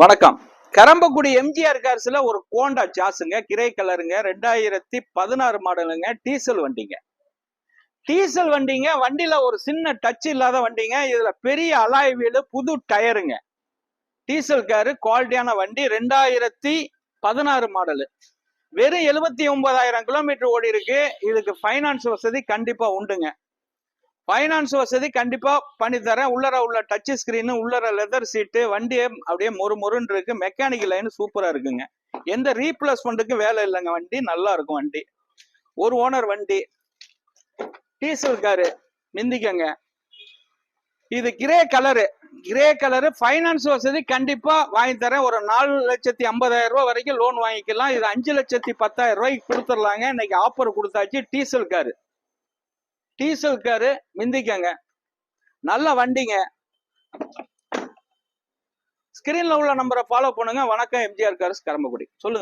வணக்கம். கரம்பக்குடி எம்ஜிஆர் கார்ஸ்ல ஒரு கோண்டா சாஸுங்க, கிரே கலருங்க, 2016 மாடலுங்க, டீசல் வண்டிங்க. டீசல் வண்டிங்க, வண்டியில ஒரு சின்ன டச் இல்லாத வண்டிங்க. இதுல பெரிய அலாய் வீலு, புது டயருங்க. டீசல் காரு, குவாலிட்டியான வண்டி, 2016 மாடலு. வெறும் 79,000 கிலோமீட்டர் ஓடி இருக்கு. இதுக்கு ஃபைனான்ஸ் வசதி கண்டிப்பா உண்டுங்க. ஃபைனான்ஸ் வசதி கண்டிப்பா பண்ணி தரேன். உள்ளர உள்ள டச் ஸ்கிரீனு, உள்ளர லெதர் சீட்டு, வண்டியே அப்படியே மொறுன்னு இருக்கு. மெக்கானிக்கல் லைன் சூப்பரா இருக்குங்க. எந்த ரீப்ளேஸ்மெண்ட்டுக்கும் வேலை இல்லைங்க. வண்டி நல்லா இருக்கும். வண்டி ஒரு ஓனர் வண்டி, டீசல் காரு, மிந்திக்கங்க. இது grey colour. Grey colour finance வசதி கண்டிப்பா வாங்கி தரேன். ஒரு 4,50,000 ரூபாய் வரைக்கும் லோன் வாங்கிக்கலாம். இது 5,10,000 ரூபாய்க்கு கொடுத்துடலாங்க. இன்னைக்கு ஆஃபர் கொடுத்தாச்சு. டீசல் காரு, டீசல் காரு, மிந்திக்கங்க. நல்ல வண்டிங்க. ஸ்கிரீன்ல உள்ள நம்பரை ஃபாலோ பண்ணுங்க. வணக்கம். எம்ஜிஆர் கார்ஸ், கரம்பக்குடி. சொல்லுங்க.